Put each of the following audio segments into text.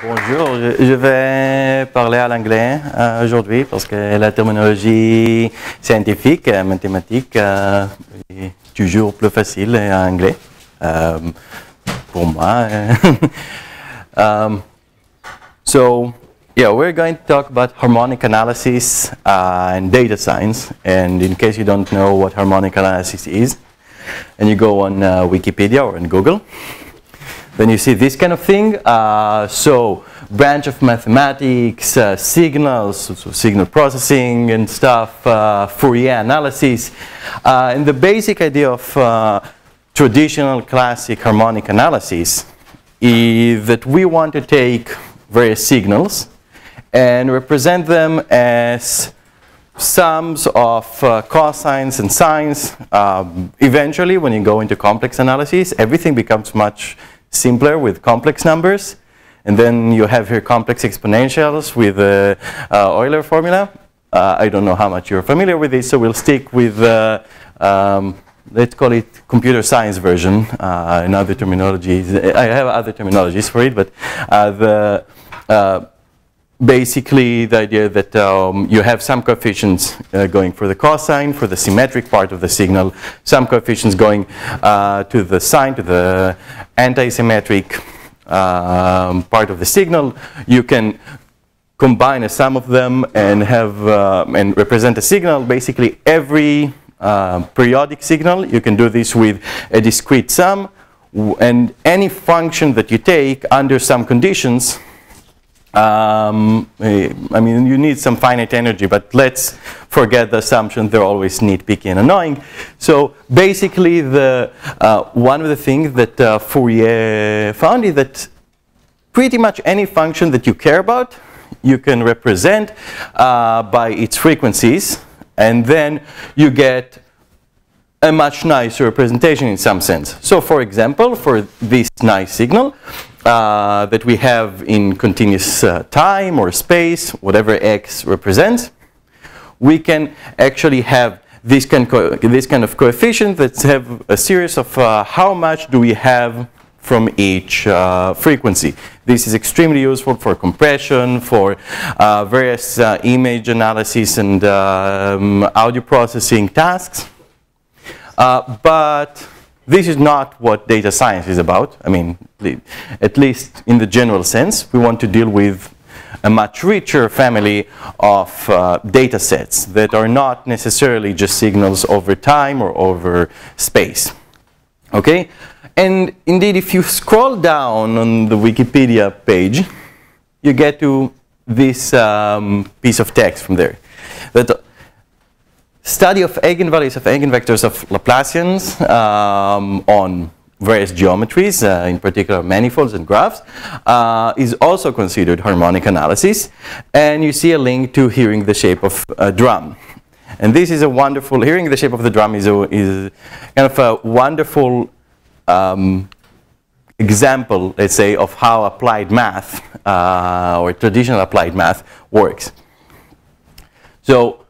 Bonjour, je vais parler à l'anglais aujourd'hui parce que la terminologie scientifique, mathématique est toujours plus facile en anglais pour moi. So, yeah, we're going to talk about harmonic analysis and data science. And in case you don't know what harmonic analysis is, and you go on Wikipedia or on Google, then you see this kind of thing. So branch of mathematics, signals, so signal processing and stuff, Fourier analysis. And the basic idea of traditional classic harmonic analysis is that we want to take various signals and represent them as sums of cosines and sines. Eventually, when you go into complex analysis, everything becomes much simpler with complex numbers, and then you have here complex exponentials with the Euler formula. I don't know how much you're familiar with this, so we'll stick with let's call it computer science version. In other terminologies, I have other terminologies for it, but basically the idea that you have some coefficients going for the cosine, for the symmetric part of the signal, some coefficients going to the sine, to the anti-symmetric part of the signal. You can combine a sum of them and have and represent a signal. Basically every periodic signal, you can do this with a discrete sum, and any function that you take under some conditions. I mean, you need some finite energy, but let's forget the assumption they're always nitpicky and annoying. So basically, one of the things that Fourier found is that pretty much any function that you care about, you can represent by its frequencies, and then you get a much nicer representation in some sense. So for example, for this nice signal, that we have in continuous time or space, whatever x represents, we can actually have this kind of coefficient that have a series of how much do we have from each frequency. This is extremely useful for compression, for various image analysis and audio processing tasks. But this is not what data science is about. I mean, at least in the general sense, we want to deal with a much richer family of data sets that are not necessarily just signals over time or over space. Okay? And indeed, if you scroll down on the Wikipedia page, you get to this piece of text from there. That study of eigenvalues of eigenvectors of Laplacians on various geometries, in particular manifolds and graphs, is also considered harmonic analysis. And you see a link to hearing the shape of a drum. And this is a wonderful, hearing the shape of the drum is kind of a wonderful example, let's say, of how applied math or traditional applied math works. So,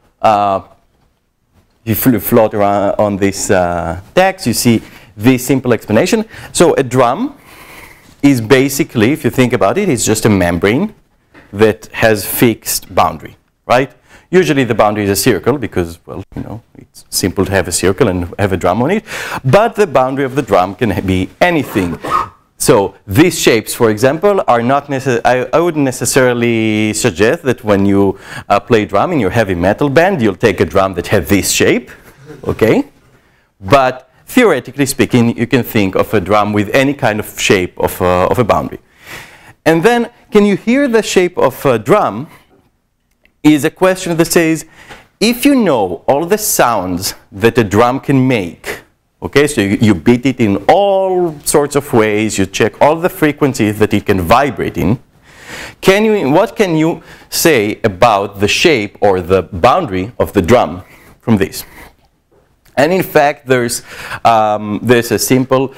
if you float around on this text, you see this simple explanation. So a drum is basically, if you think about it, it's just a membrane that has fixed boundary, right? Usually the boundary is a circle because, well, you know, it's simple to have a circle and have a drum on it. But the boundary of the drum can be anything. So these shapes, for example, are not necessarily, I wouldn't necessarily suggest that when you play drum in your heavy metal band, you'll take a drum that has this shape, okay? But theoretically speaking, you can think of a drum with any kind of shape of a boundary. And then, can you hear the shape of a drum is a question that says, if you know all the sounds that a drum can make, okay, so you beat it in all sorts of ways, you check all the frequencies that it can vibrate in. What can you say about the shape or the boundary of the drum from this? And in fact, there's a simple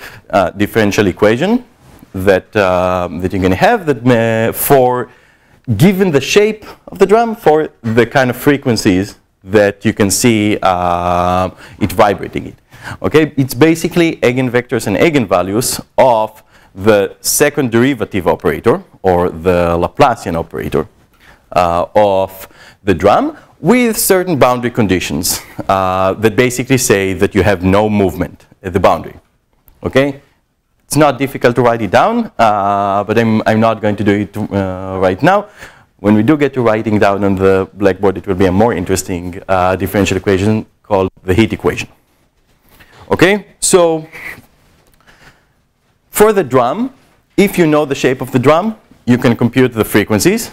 differential equation that you can have that for given the shape of the drum for the kind of frequencies that you can see it vibrating it. Okay, it's basically eigenvectors and eigenvalues of the second derivative operator, or the Laplacian operator of the drum, with certain boundary conditions that basically say that you have no movement at the boundary. Okay? It's not difficult to write it down, but I'm not going to do it right now. When we do get to writing down on the blackboard, it will be a more interesting differential equation called the heat equation. Okay? So, for the drum, if you know the shape of the drum, you can compute the frequencies.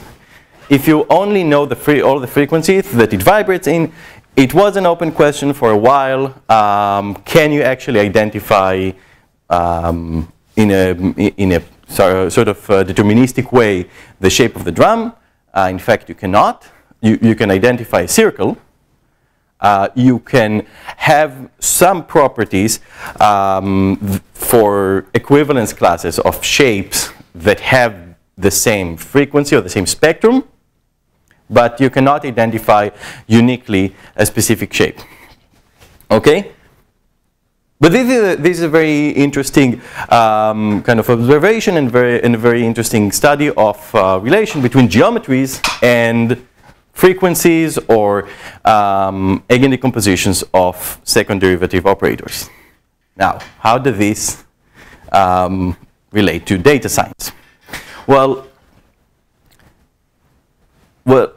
If you only know all the frequencies that it vibrates in, it was an open question for a while. Can you actually identify in a sort of deterministic way the shape of the drum? In fact, you cannot. You can identify a circle. You can have some properties for equivalence classes of shapes that have the same frequency or the same spectrum, but you cannot identify uniquely a specific shape. Okay? But this is a very interesting kind of observation and a very interesting study of relation between geometries and frequencies or eigendecompositions of second derivative operators. Now, how does this relate to data science? Well,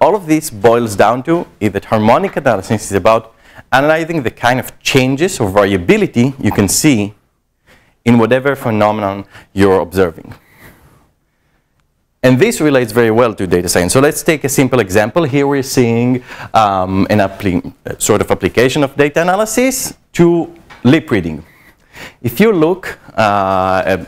all of this boils down to is that harmonic analysis is about analyzing the kind of changes or variability you can see in whatever phenomenon you're observing. And this relates very well to data science. So let's take a simple example. Here we're seeing sort of application of data analysis to lip reading. If you look at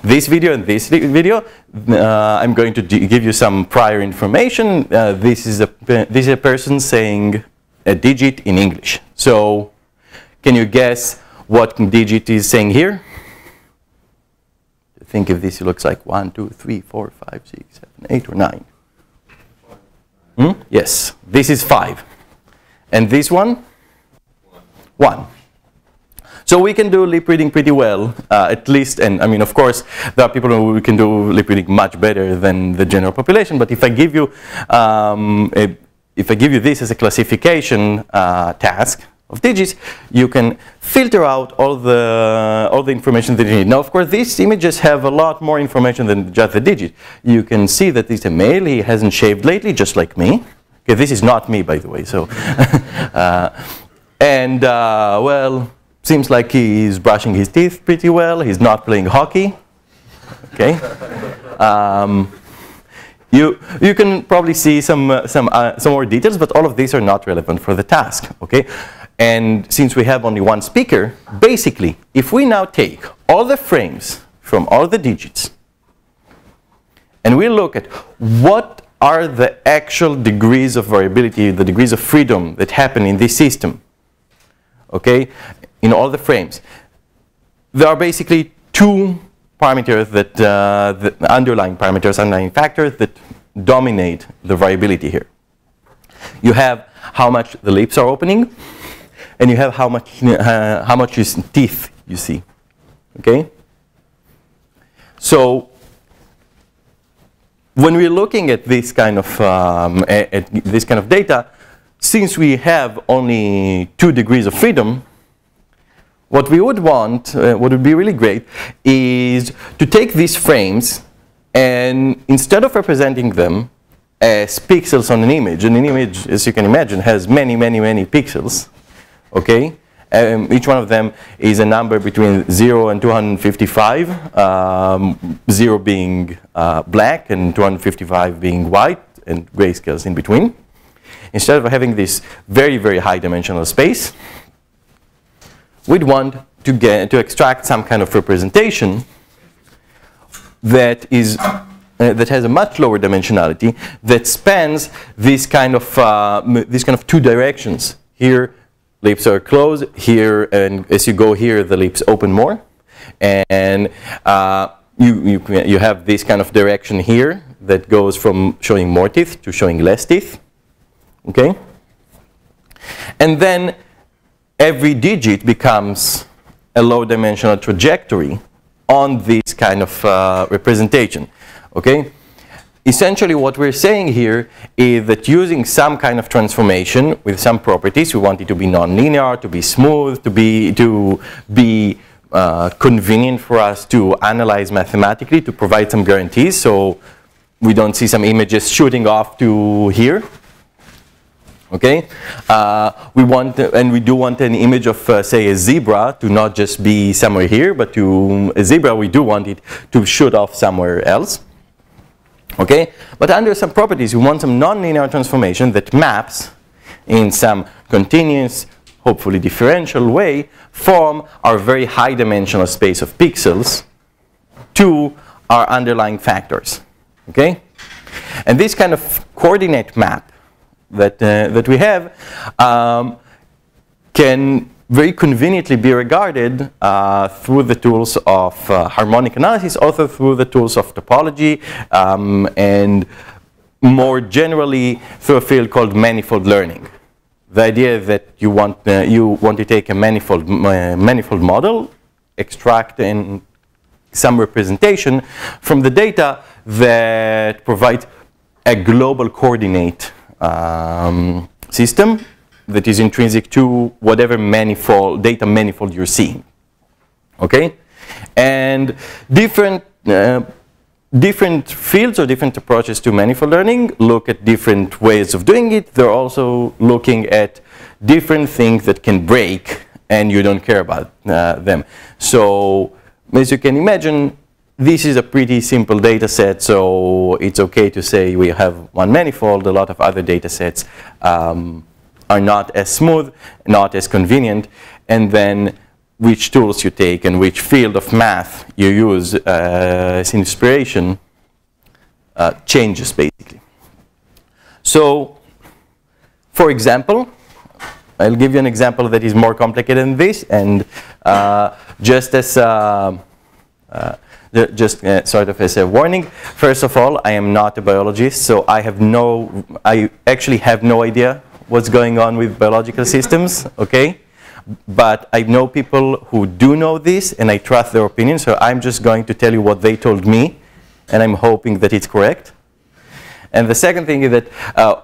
this video and this video, I'm going to give you some prior information. This is a person saying a digit in English. So can you guess what digit is saying here? Think if this looks like 1, 2, 3, 4, 5, 6, 7, 8, or 9. Yes, this is 5. And this one? 1. So we can do lip reading pretty well, at least, and I mean, of course, there are people who can do lip reading much better than the general population, but if I give you this as a classification task of digits, you can filter out all the information that you need. Now, of course, these images have a lot more information than just the digit. You can see that this is a male. He hasn't shaved lately, just like me. Okay, this is not me, by the way. So, well, seems like he's brushing his teeth pretty well. He's not playing hockey. Okay. You can probably see some more details, but all of these are not relevant for the task. Okay. And since we have only one speaker, basically, if we now take all the frames from all the digits, and we look at what are the actual degrees of variability, the degrees of freedom that happen in this system, okay, in all the frames, there are basically two parameters that, the underlying parameters, underlying factors that dominate the variability here. You have how much the lips are opening, and you have how much teeth you see. Okay? So when we're looking at this kind of data, since we have only 2 degrees of freedom, what we would want, what would be really great, is to take these frames and instead of representing them as pixels on an image, and an image, as you can imagine, has many, many, many pixels, okay? Each one of them is a number between 0 and 255, 0 being black and 255 being white, and grayscales in between. Instead of having this very, very high dimensional space, we'd want to extract some kind of representation that is that has a much lower dimensionality, that spans this kind of 2 directions. Here, lips are closed. Here, and as you go here, the lips open more, and you have this kind of direction here that goes from showing more teeth to showing less teeth. Okay, and then every digit becomes a low dimensional trajectory on this kind of representation. Okay? Essentially what we're saying here is that using some kind of transformation with some properties, we want it to be nonlinear, to be smooth, to be convenient for us to analyze mathematically, to provide some guarantees so we don't see some images shooting off to here. Okay, we do want an image of, say, a zebra to not just be somewhere here, but to a zebra, we do want it to shoot off somewhere else. Okay, but under some properties, we want some nonlinear transformation that maps in some continuous, hopefully differential way, from our very high-dimensional space of pixels to our underlying factors. Okay, and this kind of coordinate map that we have can very conveniently be regarded through the tools of harmonic analysis, also through the tools of topology, and more generally through a field called manifold learning. The idea that you want to take a manifold model, extract in some representation from the data that provides a global coordinate system that is intrinsic to whatever data manifold you're seeing. Okay, and different fields or different approaches to manifold learning look at different ways of doing it. They're also looking at different things that can break and you don't care about them. So as you can imagine, this is a pretty simple data set, so it's okay to say we have one manifold. A lot of other data sets are not as smooth, not as convenient, and then which tools you take and which field of math you use as inspiration changes basically. So, for example, I'll give you an example that is more complicated than this, and just as sort of as a warning, first of all, I am not a biologist, so I actually have no idea what's going on with biological systems, okay? But I know people who do know this, and I trust their opinion, so I'm just going to tell you what they told me, and I'm hoping that it's correct. And the second thing is that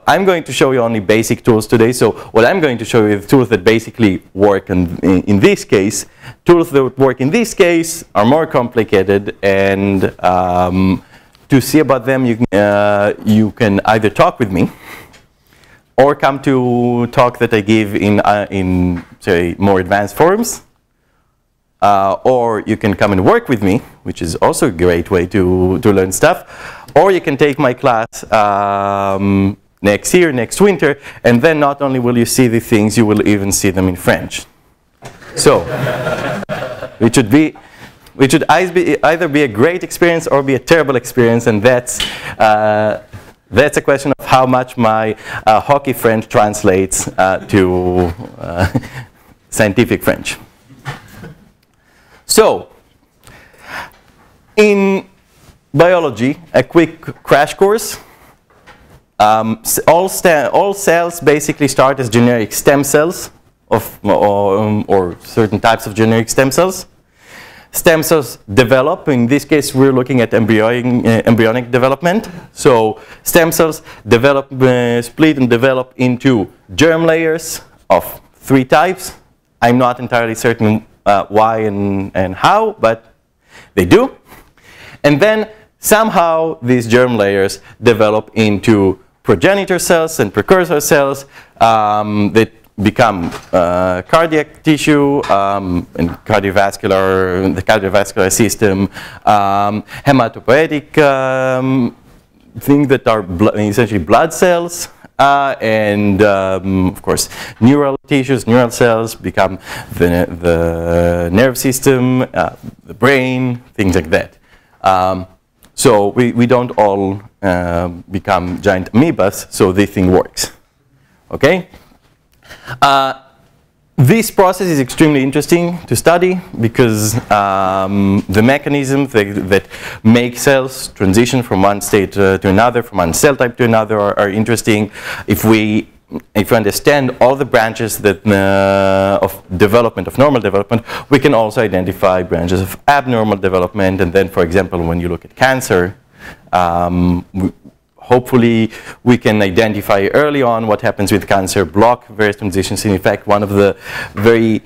I'm going to show you only basic tools today. So what I'm going to show you is tools that basically work in this case. Tools that work in this case are more complicated, and to see about them, you can either talk with me or come to talk that I give in say, more advanced forums. Or you can come and work with me, which is also a great way to learn stuff. Or you can take my class next year, next winter, and then not only will you see the things, you will even see them in French. So, it should either be a great experience or be a terrible experience, and that's a question of how much my hockey French translates to scientific French. So, in biology, a quick crash course. All cells basically start as generic stem cells or certain types of generic stem cells. Stem cells develop. In this case, we're looking at embryonic development. So stem cells develop, split and develop into germ layers of 3 types. I'm not entirely certain why and how, but they do. And then somehow these germ layers develop into progenitor cells and precursor cells that become cardiac tissue and the cardiovascular system, hematopoietic things that are essentially blood cells, and of course neural tissues, neural cells become the nerve system, the brain, things like that. So we don't all become giant amoebas, so this thing works. Okay? This process is extremely interesting to study because the mechanisms that make cells transition from one state to another, from one cell type to another are interesting. If we if you understand all the branches that of development, of normal development, we can also identify branches of abnormal development. And then, for example, when you look at cancer, hopefully we can identify early on what happens with cancer, block various transitions. In fact, one of the very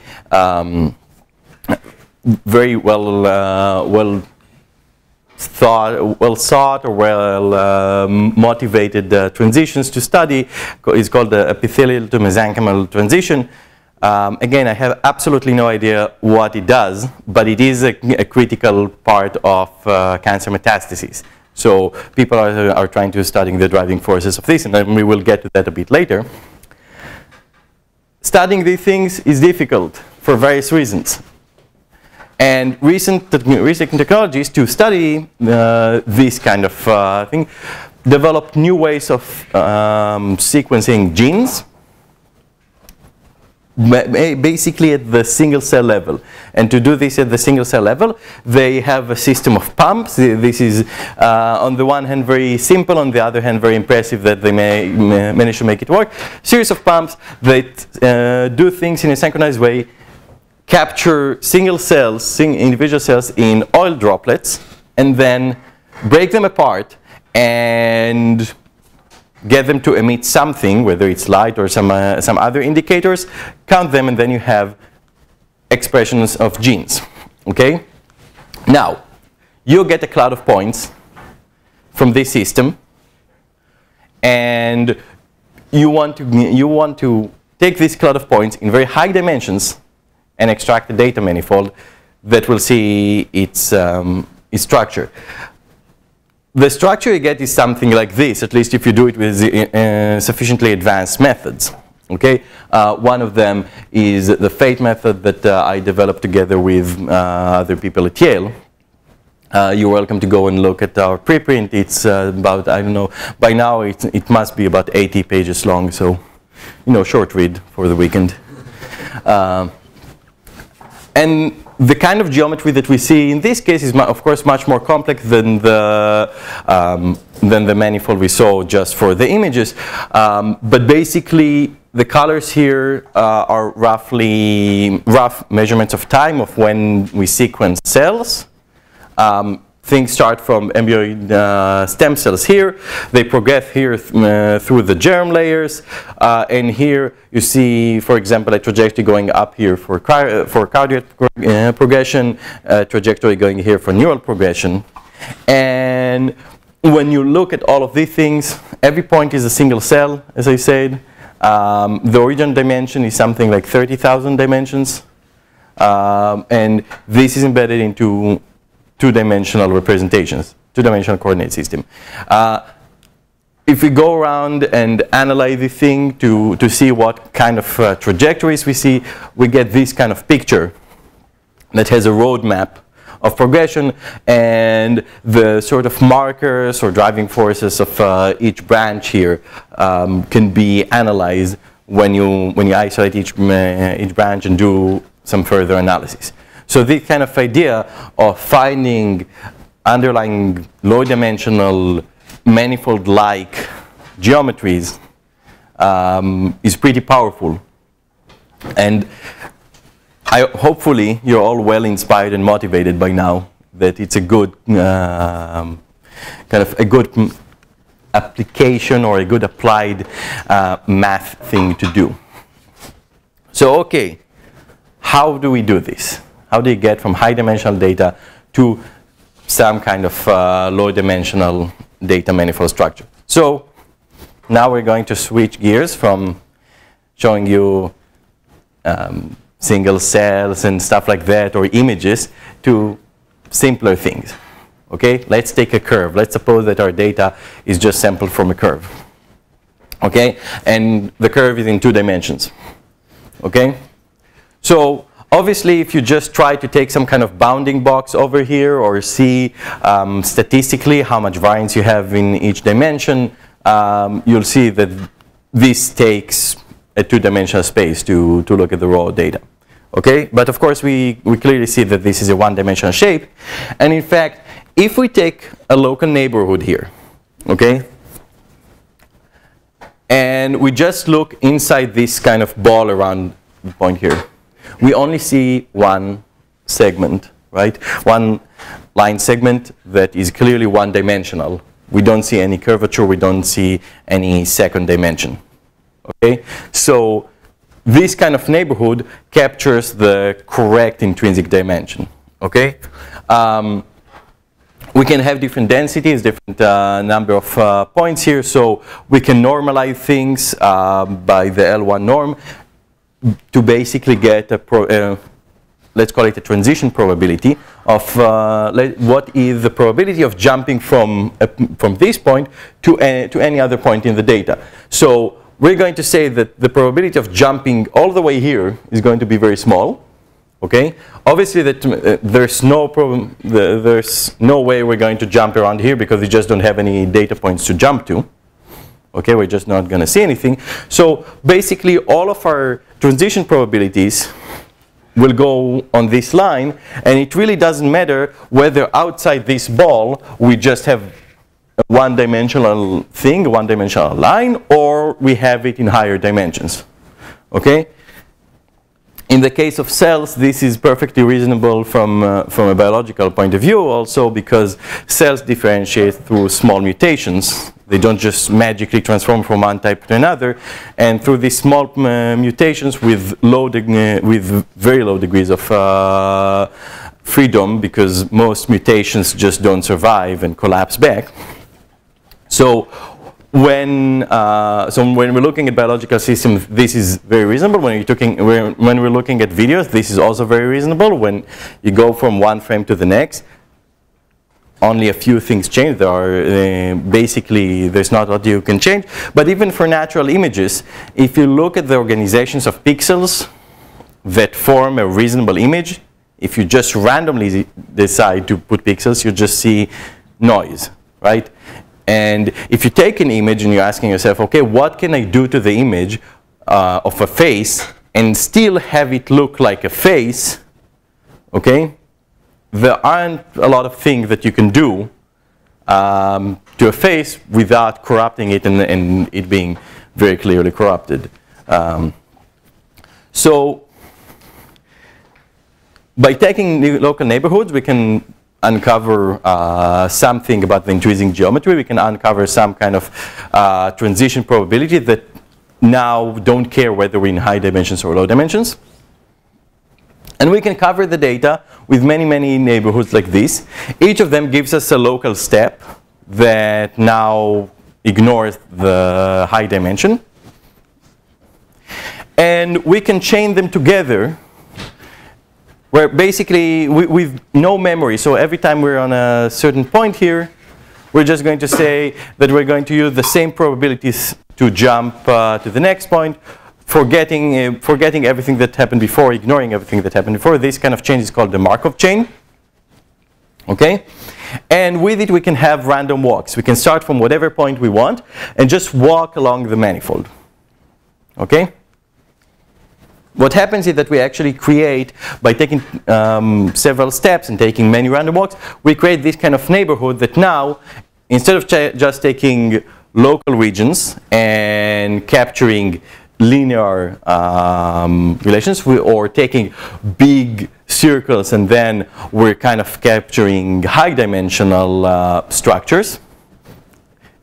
well thought or motivated transitions to study is called the epithelial to mesenchymal transition. Again, I have absolutely no idea what it does, but it is a critical part of cancer metastases. So people are trying to study the driving forces of this, and then we will get to that a bit later. Studying these things is difficult for various reasons. And recent technologies to study this kind of thing developed new ways of sequencing genes, basically at the single cell level. And to do this at the single cell level, they have a system of pumps. This is on the one hand very simple, on the other hand very impressive that they manage to make it work. Series of pumps that do things in a synchronized way, capture single cells, individual cells in oil droplets, and then break them apart and get them to emit something, whether it's light or some other indicators, count them, and then you have expressions of genes. Okay? Now, you get a cloud of points from this system, and you want to take this cloud of points in very high dimensions and extract a data manifold that will see its structure. The structure you get is something like this, at least if you do it with sufficiently advanced methods. Okay, one of them is the FATE method that I developed together with other people at Yale. You're welcome to go and look at our preprint. It's about, I don't know, by now it must be about 80 pages long, so, you know, short read for the weekend. And the kind of geometry that we see in this case is, of course, much more complex than the manifold we saw just for the images. But basically, the colors here are rough measurements of time of when we sequence cells. Things start from embryoid stem cells here. They progress here through the germ layers. And here you see, for example, a trajectory going up here for cardiac progression, a trajectory going here for neural progression. And when you look at all of these things, every point is a single cell, as I said. The original dimension is something like 30,000 dimensions. And this is embedded into two-dimensional representations, two-dimensional coordinate system. If we go around and analyze the thing to see what kind of trajectories we see, we get this kind of picture that has a roadmap of progression, and the sort of markers or driving forces of each branch here can be analyzed when you isolate each branch and do some further analysis. So this kind of idea of finding underlying low-dimensional manifold-like geometries is pretty powerful. And hopefully you're all well inspired and motivated by now that it's a good kind of a good application or a good applied math thing to do. So okay, how do we do this? How do you get from high-dimensional data to some kind of low-dimensional data manifold structure? So now we're going to switch gears from showing you single cells and stuff like that, or images, to simpler things. Okay, let's take a curve. Let's suppose that our data is just sampled from a curve. Okay, and the curve is in 2 dimensions. Okay, so obviously, if you just try to take some kind of bounding box over here or see statistically how much variance you have in each dimension, you'll see that this takes a 2-dimensional space to look at the raw data. Okay, but of course we clearly see that this is a 1-dimensional shape. And in fact, if we take a local neighborhood here, okay, and we just look inside this kind of ball around the point here, we only see one segment, right? One line segment that is clearly one-dimensional. We don't see any curvature, we don't see any second dimension. Okay? So this kind of neighborhood captures the correct intrinsic dimension. Okay? We can have different densities, different number of points here, so we can normalize things by the L1 norm to basically get a let's call it a transition probability of what is the probability of jumping from this point to any other point in the data. So we're going to say that the probability of jumping all the way here is going to be very small. Okay, obviously that there's no problem. There's no way we're going to jump around here because we just don't have any data points to jump to. Okay, we're just not going to see anything. So basically, all of our transition probabilities will go on this line, and it really doesn't matter whether outside this ball we just have a one-dimensional thing, a one-dimensional line, or we have it in higher dimensions. Okay. In the case of cells, this is perfectly reasonable from a biological point of view also, because cells differentiate through small mutations. They don't just magically transform from one type to another. And through these small mutations with very low degrees of freedom, because most mutations just don't survive and collapse back. So when we're looking at biological systems, this is very reasonable. When we're looking at videos, this is also very reasonable. When you go from one frame to the next, only a few things change. There are basically there's not a lot you can change. But even for natural images, if you look at the organizations of pixels that form a reasonable image, if you just randomly decide to put pixels, you just see noise, right? And if you take an image and you're asking yourself, okay, what can I do to the image of a face and still have it look like a face, okay? There aren't a lot of things that you can do to a face without corrupting it and it being very clearly corrupted. So by taking local neighborhoods, we can uncover something about the intrinsic geometry. We can uncover some kind of transition probability that now don't care whether we're in high dimensions or low dimensions. And we can cover the data with many, many neighborhoods like this. Each of them gives us a local step that now ignores the high dimension. And we can chain them together where basically with no memory. So every time we're on a certain point here, we're just going to say that we're going to use the same probabilities to jump to the next point, forgetting everything that happened before, ignoring everything that happened before. This kind of change is called the Markov chain. Okay? And with it, we can have random walks. We can start from whatever point we want and just walk along the manifold. Okay? What happens is that we actually create, by taking several steps and taking many random walks, we create this kind of neighborhood that now, instead of just taking local regions and capturing linear relations, or taking big circles and then we're kind of capturing high-dimensional structures.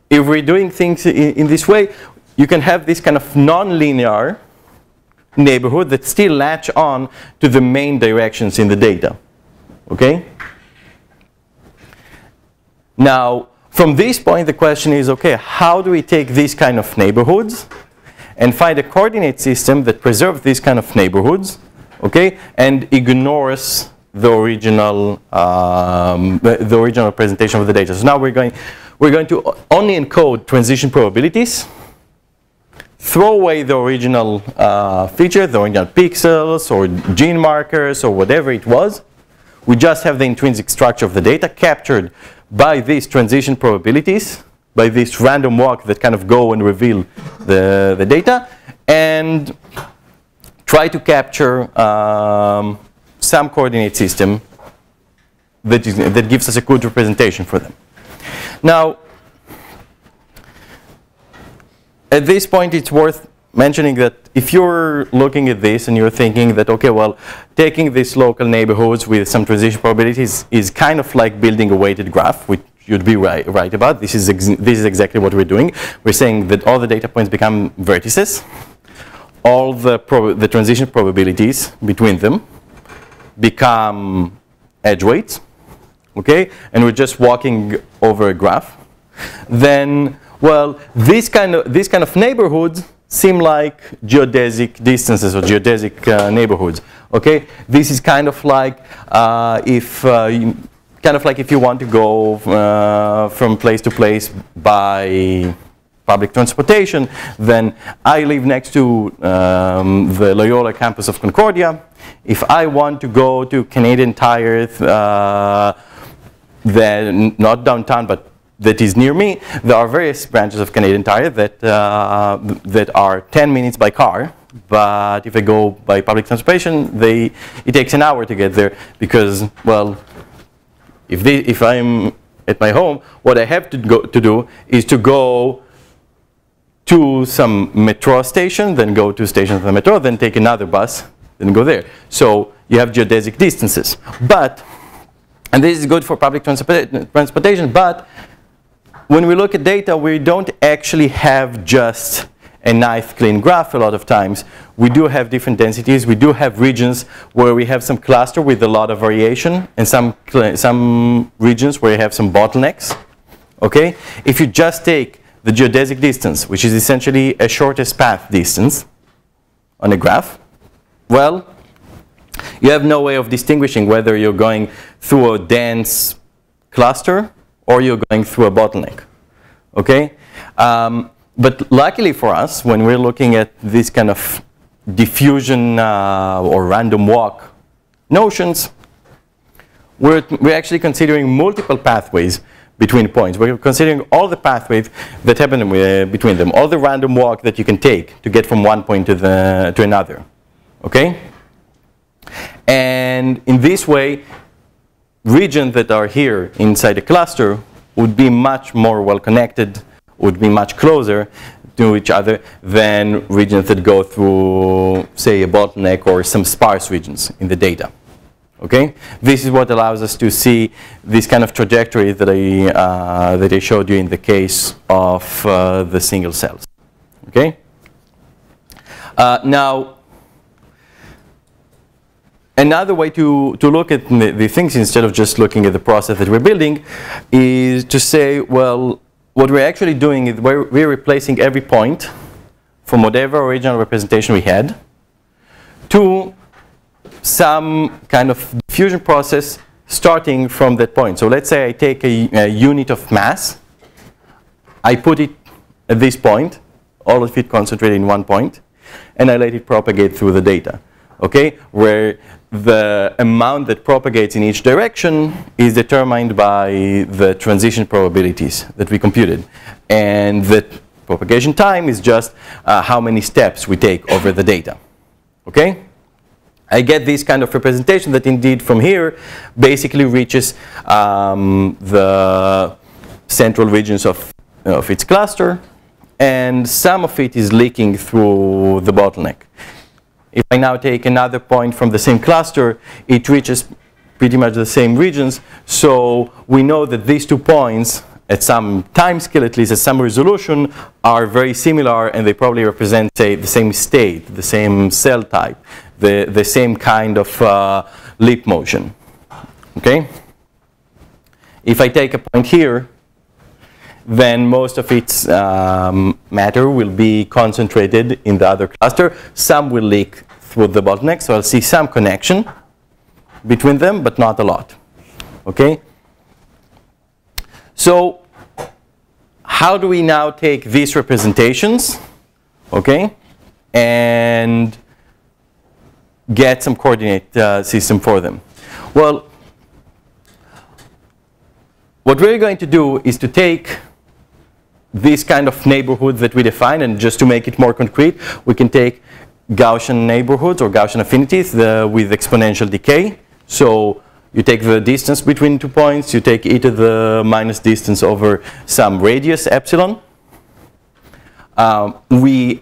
If we're doing things in this way, you can have this kind of non-linear neighborhood that still latch on to the main directions in the data. Okay? Now, from this point, the question is, okay, how do we take these kind of neighborhoods and find a coordinate system that preserves these kind of neighborhoods, okay, and ignores the original presentation of the data. So now we're going to only encode transition probabilities, throw away the original feature, the original pixels or gene markers or whatever it was. We just have the intrinsic structure of the data captured by these transition probabilities, by this random walk that kind of go and reveal the data, and try to capture some coordinate system that gives us a good representation for them. Now, at this point, it's worth mentioning that if you're looking at this and you're thinking that, okay, well, taking these local neighborhoods with some transition probabilities is kind of like building a weighted graph, which you'd be right about. This is exactly what we're doing. We're saying that all the data points become vertices. All the transition probabilities between them become edge weights, okay? And we're just walking over a graph. Then, well, these kind of neighborhoods seem like geodesic distances or geodesic neighborhoods, okay? This is kind of like if you want to go from place to place by public transportation, then I live next to the Loyola campus of Concordia. If I want to go to Canadian Tire, then not downtown, but that is near me, there are various branches of Canadian Tire that are 10 minutes by car. But if I go by public transportation, it takes an hour to get there because, well, if I'm at my home, what I have to do is to go to some metro station, then go to station of the metro, then take another bus, then go there. So you have geodesic distances. But, and this is good for public transportation, but when we look at data, we don't actually have just a nice clean graph a lot of times. We do have different densities. We do have regions where we have some cluster with a lot of variation and some regions where you have some bottlenecks. Okay? If you just take the geodesic distance, which is essentially a shortest path distance on a graph, well, you have no way of distinguishing whether you're going through a dense cluster or you're going through a bottleneck. Okay? But luckily for us, when we're looking at this kind of diffusion or random walk notions, we're actually considering multiple pathways between points. We're considering all the pathways that happen between them, all the random walk that you can take to get from one point to another. Okay? And in this way, regions that are here inside a cluster would be much more well connected, would be much closer to each other than regions that go through, say, a bottleneck or some sparse regions in the data. Okay? This is what allows us to see this kind of trajectory that I showed you in the case of the single cells. Okay? Now, another way to look at the things instead of just looking at the process that we're building is to say, well, what we're actually doing is we're replacing every point from whatever original representation we had to some kind of diffusion process starting from that point. So let's say I take a unit of mass, I put it at this point, all of it concentrated in one point, and I let it propagate through the data. Okay? Where the amount that propagates in each direction is determined by the transition probabilities that we computed. And the propagation time is just how many steps we take over the data. Okay? I get this kind of representation that indeed from here basically reaches the central regions of its cluster, and some of it is leaking through the bottleneck. If I now take another point from the same cluster, it reaches pretty much the same regions, so we know that these 2 points at some time scale, at least at some resolution, are very similar, and they probably represent, say, the same state, the same cell type, the same kind of leap motion. Okay? If I take a point here, then most of its matter will be concentrated in the other cluster. Some will leak through the bottleneck, so I'll see some connection between them, but not a lot. Okay? So how do we now take these representations, okay, and get some coordinate system for them? Well, what we're going to do is to take this kind of neighborhood that we define, and just to make it more concrete, we can take Gaussian neighborhoods or Gaussian affinities with exponential decay. So you take the distance between 2 points, you take e to the minus distance over some radius epsilon. we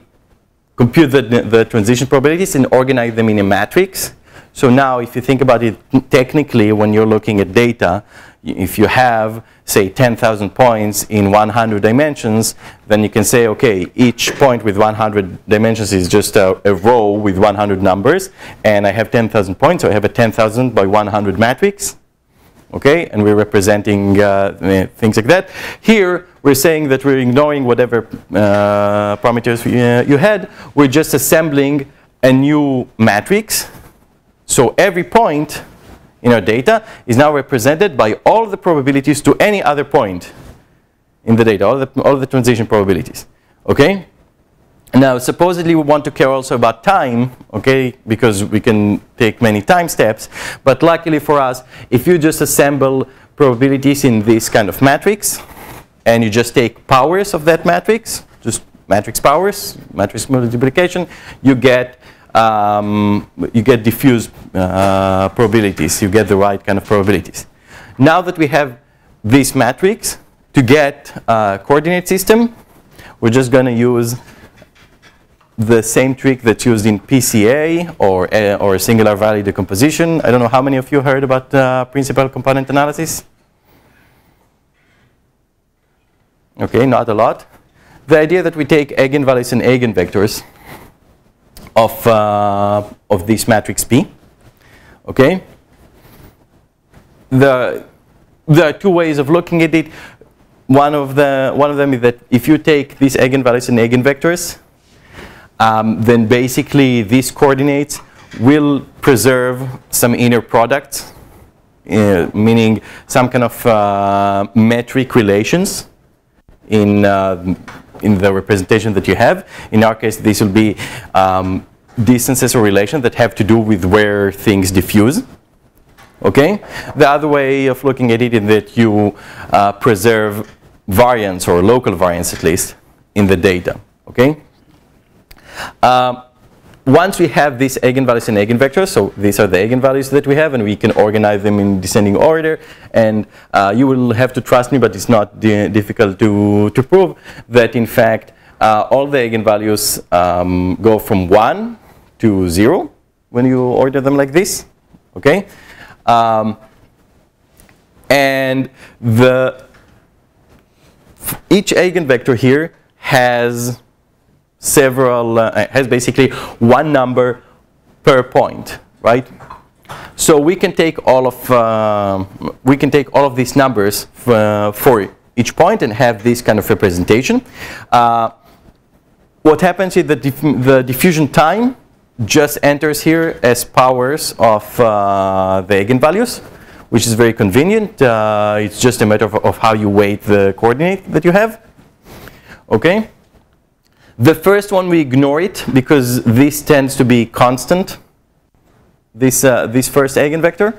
compute the transition probabilities and organize them in a matrix. So now if you think about it technically, when you're looking at data, if you have, say, 10,000 points in 100 dimensions, then you can say, okay, each point with 100 dimensions is just a row with 100 numbers, and I have 10,000 points, so I have a 10,000 by 100 matrix. Okay, and we're representing things like that. Here, we're saying that we're ignoring whatever parameters you had. We're just assembling a new matrix. So every point in our data is now represented by all the probabilities to any other point in the data, all the transition probabilities. Okay? Now, supposedly we want to care also about time, okay, because we can take many time steps. But luckily for us, if you just assemble probabilities in this kind of matrix, and you just take powers of that matrix, just matrix powers, matrix multiplication, you get diffuse probabilities. You get the right kind of probabilities. Now that we have this matrix, to get a coordinate system, we're just going to use the same trick that's used in PCA or singular value decomposition. I don't know how many of you heard about principal component analysis? Okay, not a lot. The idea that we take eigenvalues and eigenvectors of this matrix P. Okay? There are two ways of looking at it. One of them is that if you take these eigenvalues and eigenvectors, then basically these coordinates will preserve some inner products, meaning some kind of metric relations in the representation that you have. In our case, this will be distances or relations that have to do with where things diffuse. Okay? The other way of looking at it is that you preserve variance, or local variance at least, in the data. Okay? Once we have these eigenvalues and eigenvectors, so these are the eigenvalues that we have, and we can organize them in descending order, and you will have to trust me, but it's not difficult to prove that in fact all the eigenvalues go from 1 to 0 when you order them like this. Okay? And each eigenvector here has has basically one number per point, right? So we can take all of these numbers for each point and have this kind of representation. What happens is that the diffusion time just enters here as powers of the eigenvalues, which is very convenient. It's just a matter of how you weight the coordinate that you have. Okay. The first one, we ignore it because this tends to be constant, this first eigenvector.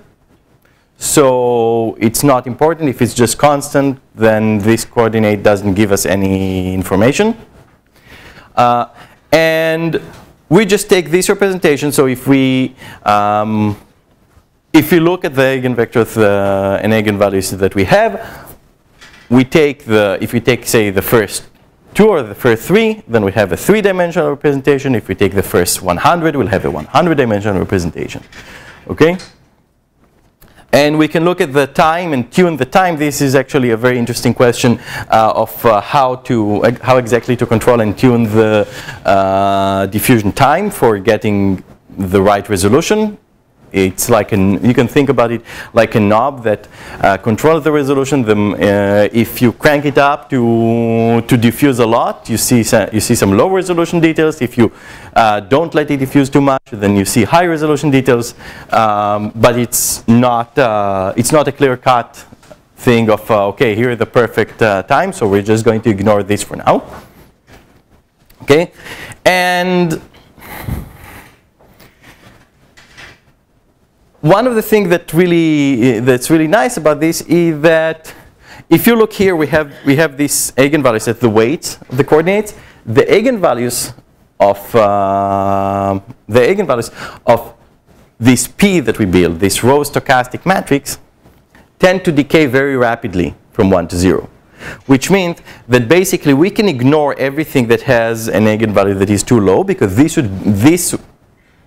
So it's not important. If it's just constant, then this coordinate doesn't give us any information. And we just take this representation. So if we look at the eigenvectors and eigenvalues that we have, if we take, say, the first 2 or the first 3, then we have a 3-dimensional representation. If we take the first 100, we'll have a 100-dimensional representation. Okay? And we can look at the time and tune the time. This is actually a very interesting question of how exactly to control and tune the diffusion time for getting the right resolution. It's like you can think about it like a knob that controls the resolution. If you crank it up to diffuse a lot, you see some low resolution details. If you don't let it diffuse too much, then you see high resolution details. But it's not a clear-cut thing of okay, here is the perfect time. So we're just going to ignore this for now. Okay, and one of the things that's really nice about this is that if you look here, we have these eigenvalues at the weights of the coordinates. The eigenvalues of this P that we build, this row stochastic matrix, tend to decay very rapidly from 1 to 0. which means that basically we can ignore everything that has an eigenvalue that is too low, because this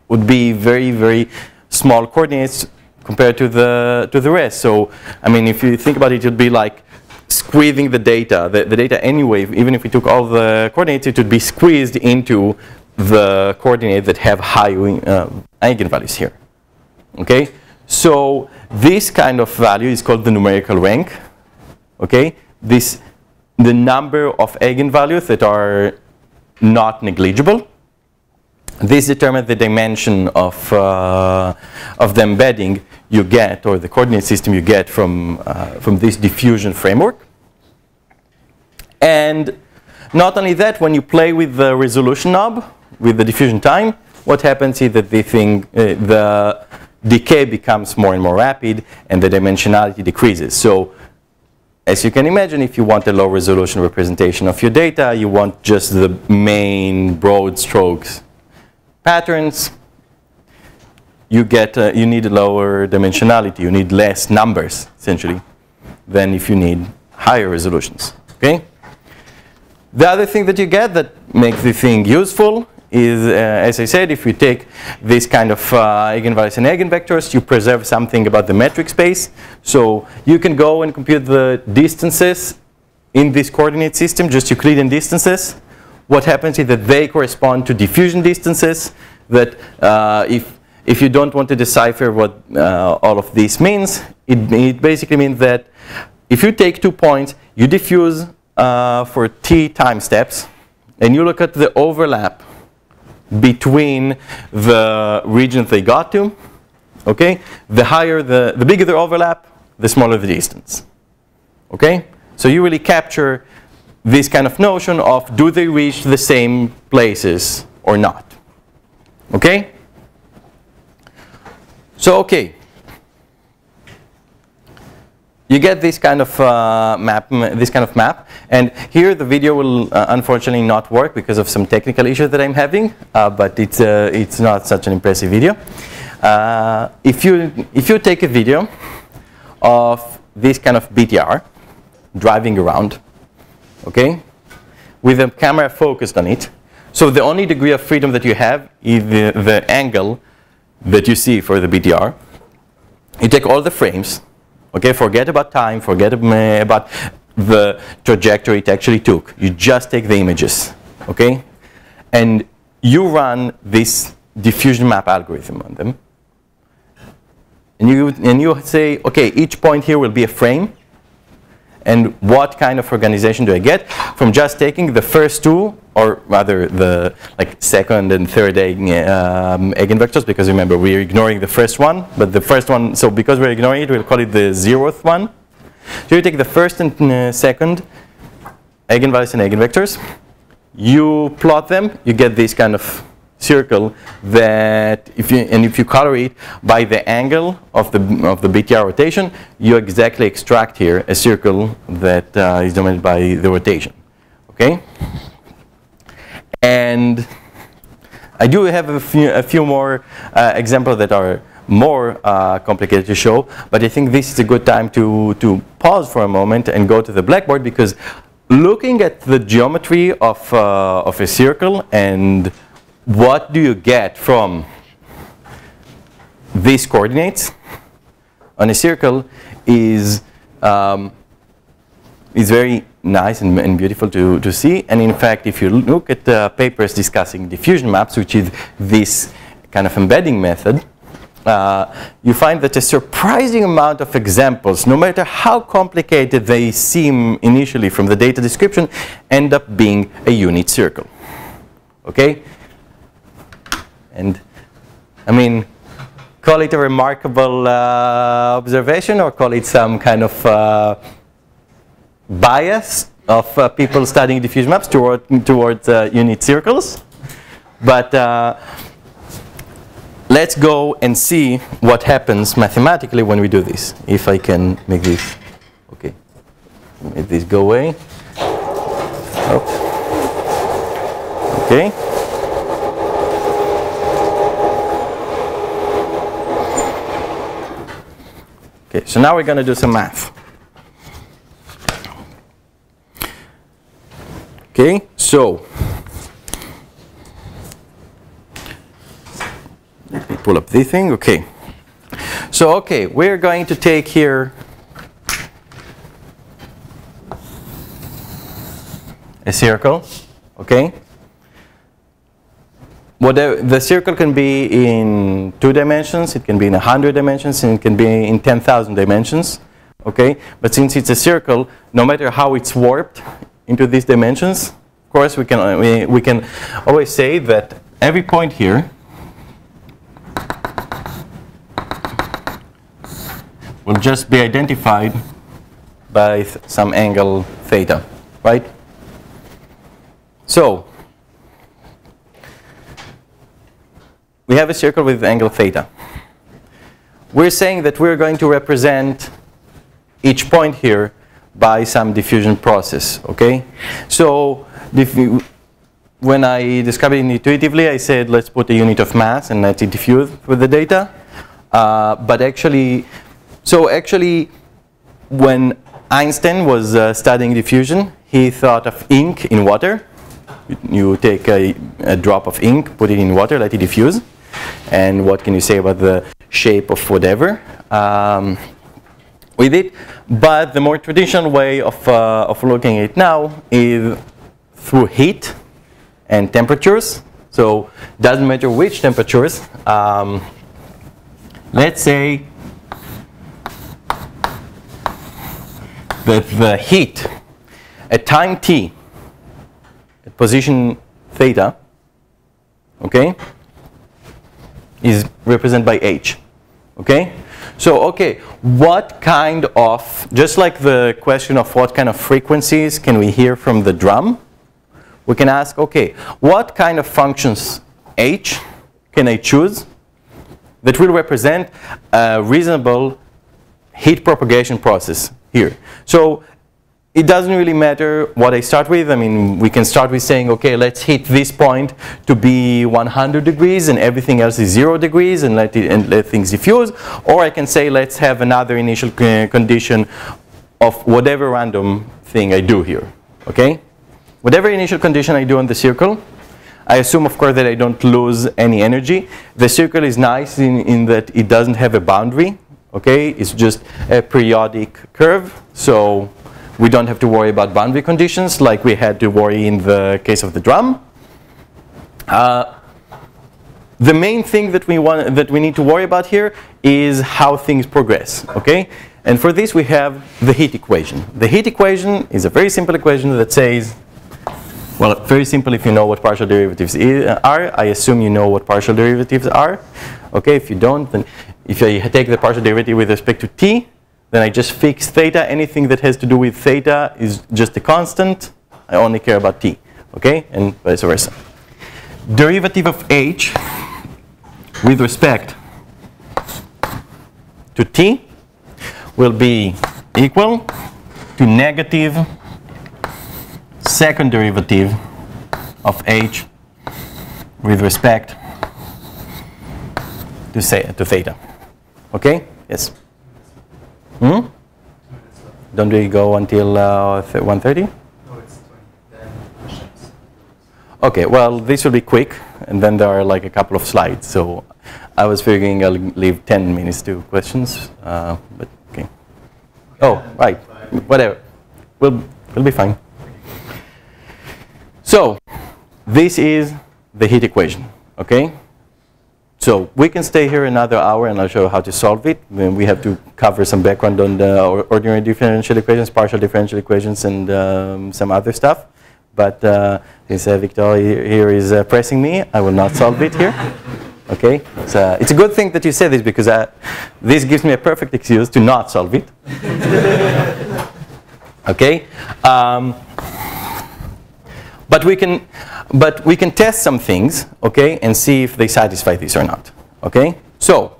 would be very, very small coordinates compared to the rest. So, I mean, if you think about it, it would be like squeezing the data. The data anyway, even if we took all the coordinates, it would be squeezed into the coordinates that have high eigenvalues here. Okay? So this kind of value is called the numerical rank. Okay? The number of eigenvalues that are not negligible. This determines the dimension of the embedding you get, or the coordinate system you get from this diffusion framework. And not only that, when you play with the resolution knob, with the diffusion time, what happens is that the decay becomes more and more rapid, and the dimensionality decreases. So, as you can imagine, if you want a low resolution representation of your data, you want just the main broad strokes patterns, you need a lower dimensionality. You need less numbers, essentially, than if you need higher resolutions. Okay? The other thing that you get that makes the thing useful is, as I said, if you take this kind of eigenvalues and eigenvectors, you preserve something about the metric space. So you can go and compute the distances in this coordinate system, just Euclidean distances. What happens is that they correspond to diffusion distances, that if you don't want to decipher what all of this means, it basically means that if you take 2 points, you diffuse for t time steps, and you look at the overlap between the regions they got to, okay? The bigger the overlap, the smaller the distance, okay? So you really capture this kind of notion of, do they reach the same places or not, okay? So, okay. You get this kind of map, and here the video will unfortunately not work because of some technical issues that I'm having, but it's not such an impressive video. If you take a video of this kind of BTR driving around, okay, with the camera focused on it, so the only degree of freedom that you have is the angle that you see for the BTR. You take all the frames. Okay, forget about time, forget about the trajectory it actually took. You just take the images, okay? And you run this diffusion map algorithm on them. And you say, okay, each point here will be a frame. And what kind of organization do I get from just taking the first two, or rather the second and third eigenvectors, because remember we're ignoring the first one, but the first one, so because we're ignoring it, we'll call it the 0th one. So you take the first and second eigenvalues and eigenvectors, you plot them, you get this kind of circle that if you color it by the angle of the BTR rotation, you exactly extract here a circle that is dominated by the rotation. Okay? And I do have a few more examples that are more complicated to show, but I think this is a good time to pause for a moment and go to the blackboard, because looking at the geometry of a circle and what do you get from these coordinates on a circle is very nice and beautiful to see. And in fact, if you look at papers discussing diffusion maps, which is this kind of embedding method, you find that a surprising amount of examples, no matter how complicated they seem initially from the data description, end up being a unit circle. Okay? And I mean, call it a remarkable observation, or call it some kind of bias of people studying diffusion maps towards unit circles. But let's go and see what happens mathematically when we do this. If I can make this, okay, make this go away. Oh. Okay. Okay, so now we're going to do some math. Okay, so let me pull up the thing. Okay, so okay, we're going to take here a circle. Okay, whatever the circle can be in 2 dimensions, it can be in 100 dimensions, and it can be in 10,000 dimensions. Okay, but since it's a circle, no matter how it's warped into these dimensions, of course we can always say that every point here will just be identified by some angle theta, right? So we have a circle with angle theta. We're saying that we're going to represent each point here by some diffusion process, okay? So when I described it intuitively, I said let's put a unit of mass and let it diffuse with the data. But actually, when Einstein was studying diffusion, he thought of ink in water. You take a drop of ink, put it in water, let it diffuse. And what can you say about the shape of whatever with it? But the more traditional way of looking at it now is through heat and temperatures. So it doesn't matter which temperatures. Let's say that the heat at time t at position theta, okay, is represented by h, okay? So, okay, what kind of, just like the question of what kind of frequencies can we hear from the drum, we can ask, okay, what kind of functions h can I choose that will represent a reasonable heat propagation process here? So it doesn't really matter what I start with. I mean, we can start with saying, okay, let's hit this point to be 100 degrees and everything else is 0 degrees and let things diffuse. Or I can say, let's have another initial condition of whatever random thing I do here, okay? Whatever initial condition I do on the circle, I assume, of course, that I don't lose any energy. The circle is nice in that it doesn't have a boundary, okay? It's just a periodic curve, so we don't have to worry about boundary conditions like we had to worry in the case of the drum. The main thing that we need to worry about here is how things progress, okay? And for this we have the heat equation. The heat equation is a very simple equation that says, well, very simple if you know what partial derivatives are. I assume you know what partial derivatives are. Okay, if you don't, then if I take the partial derivative with respect to t, then I just fix theta. Anything that has to do with theta is just a constant. I only care about t, okay? And vice versa. Derivative of h with respect to t will be equal to negative second derivative of h with respect to theta. Okay? Yes? Hmm? Don't we go until 1:30? No, it's 20. Okay, well, this will be quick, and then there are like a couple of slides. So I was figuring I'll leave 10 minutes to questions, but okay. Oh, right, whatever. We'll be fine. So this is the heat equation, okay? So we can stay here another hour and I'll show you how to solve it. Then we have to cover some background on the ordinary differential equations, partial differential equations, and some other stuff. But since Victor here is pressing me, I will not solve it here. Okay, it's a good thing that you say this because this gives me a perfect excuse to not solve it. Okay, but we can test some things, okay, and see if they satisfy this or not. Okay, so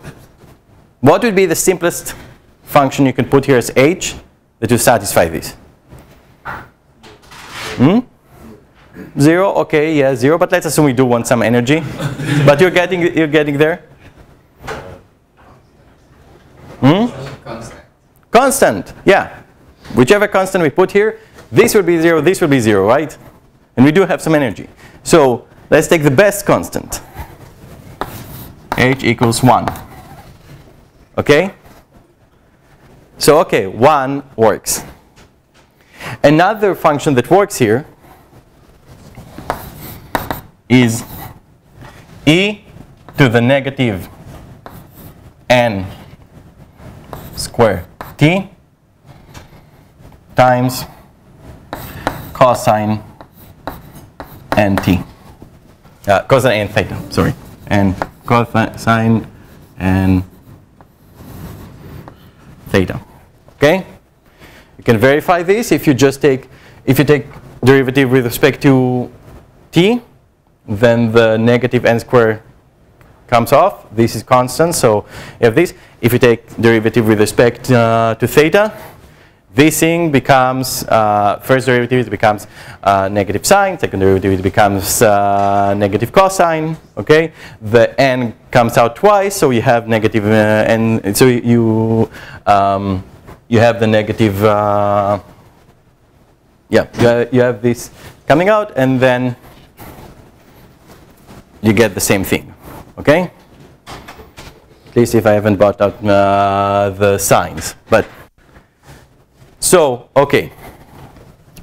what would be the simplest function you can put here as h that will satisfy this? 0, okay, yeah, 0. But let's assume we do want some energy. But you're getting there. Constant. Constant, yeah. Whichever constant we put here, this will be 0, this will be 0, right? And we do have some energy. So let's take the best constant. H equals 1. Okay? So, okay, 1 works. Another function that works here is e to the negative n square t times cosine n t. Cosine n theta, sorry. And cosine n theta. Okay? You can verify this if you just take, if you take derivative with respect to t, then the negative n square comes off. This is constant, so you have this. If you take derivative with respect to theta, this thing becomes, first derivative becomes negative sine, second derivative becomes negative cosine, okay? The n comes out twice, so you have negative n, so you have the negative, you have this coming out, and then you get the same thing, okay? At least if I haven't brought out the signs, but so, okay.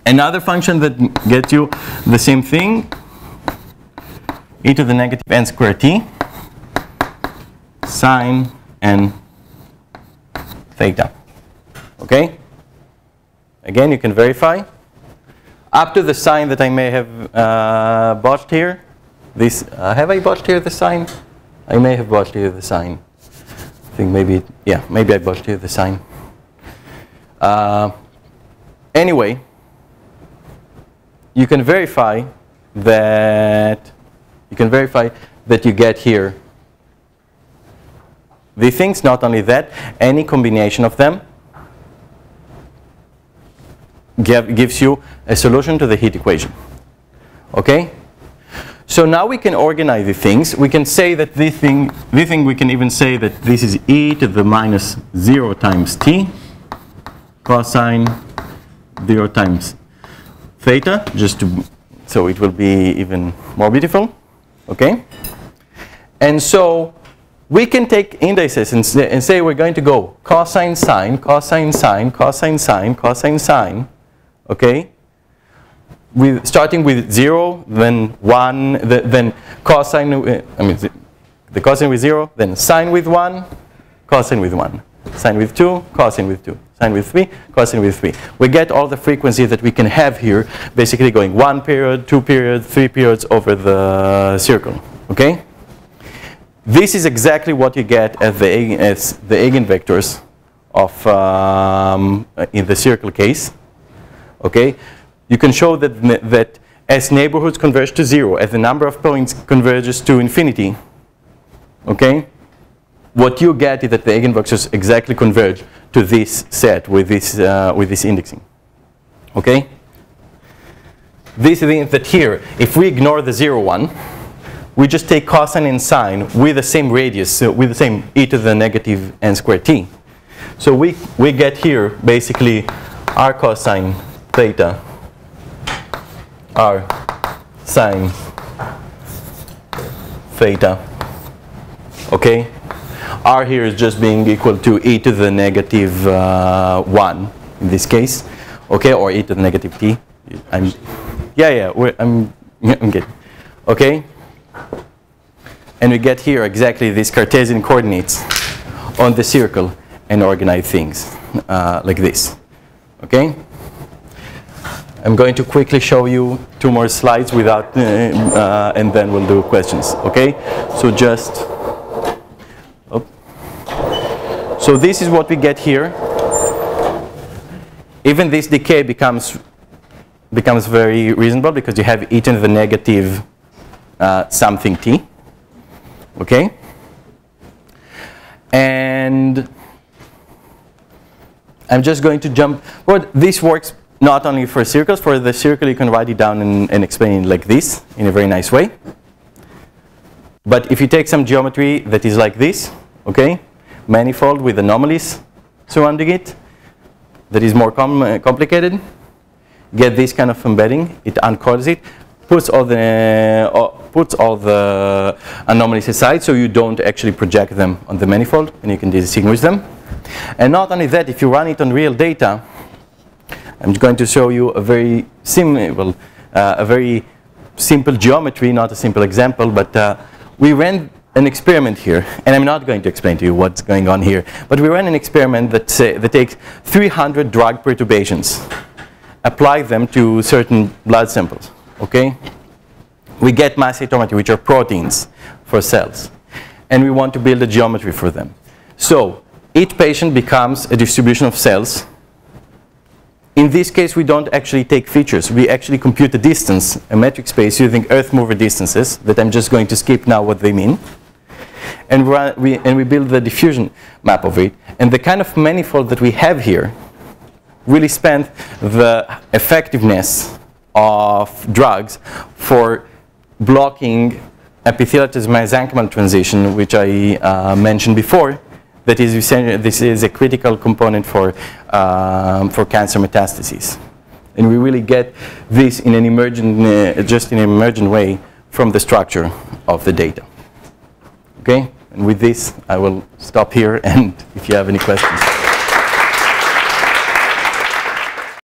Another function that gets you the same thing, e to the negative n squared t sine n theta. Okay? Again, you can verify. Up to the sign that I may have botched here. This, have I botched here the sign? I may have botched here the sign. I think maybe, yeah, maybe I botched here the sign. Anyway, you can verify that you get here the things. Not only that, any combination of them gives you a solution to the heat equation. Okay? So now we can organize the things. We can say that this thing we can even say that this is e to the minus 0 times t cosine 0 times theta, just to, so it will be even more beautiful. Okay? And so we can take indices and say we're going to go cosine sine, cosine sine, cosine sine, cosine sine. Okay? Starting with 0, then 1, then cosine, the cosine with 0, then sine with 1, cosine with 1, sine with 2, cosine with 2, sine with 3, cosine with 3. We get all the frequencies that we can have here, basically going 1 period, 2 periods, 3 periods over the circle. Okay? This is exactly what you get as the eigenvectors of in the circle case. Okay? You can show that as neighborhoods converge to 0, as the number of points converges to infinity, okay, what you get is that the eigenvectors exactly converge to this set with this indexing. Okay? This means that here, if we ignore the 0, 1, we just take cosine and sine with the same radius, so with the same e to the negative n squared t. So we get here basically r cosine theta, r sine theta. Okay? R here is just being equal to e to the negative 1 in this case. Okay? Or e to the negative t. I'm good. Okay? And we get here exactly these Cartesian coordinates on the circle and organize things like this. Okay? I'm going to quickly show you 2 more slides without, and then we'll do questions. Okay? So just, so this is what we get here. Even this decay becomes very reasonable because you have e to the negative something t. Okay? And I'm just going to jump. Well, this works not only for circles. For the circle, you can write it down and explain it like this in a very nice way. But if you take some geometry that is like this, okay, manifold with anomalies surrounding it, that is more complicated, get this kind of embedding, it uncoils it, puts all the anomalies aside, so you don't actually project them on the manifold, and you can distinguish them. And not only that, if you run it on real data, I'm going to show you a very simple geometry, not a simple example, but we ran an experiment here, and I'm not going to explain to you what's going on here, but we ran an experiment that takes 300 drug perturbations, apply them to certain blood samples, okay? We get mass cytometry, which are proteins for cells, and we want to build a geometry for them. So each patient becomes a distribution of cells. In this case, we don't actually take features. We actually compute a distance, a metric space, using earth mover distances that I'm just going to skip now what they mean. And we build the diffusion map of it. And the kind of manifold that we have here really spans the effectiveness of drugs for blocking epithelial to mesenchymal transition, which I mentioned before. That is, this is a critical component for cancer metastases. And we really get this in an emergent, just in an emergent way from the structure of the data. Okay? And with this, I will stop here, and if you have any questions.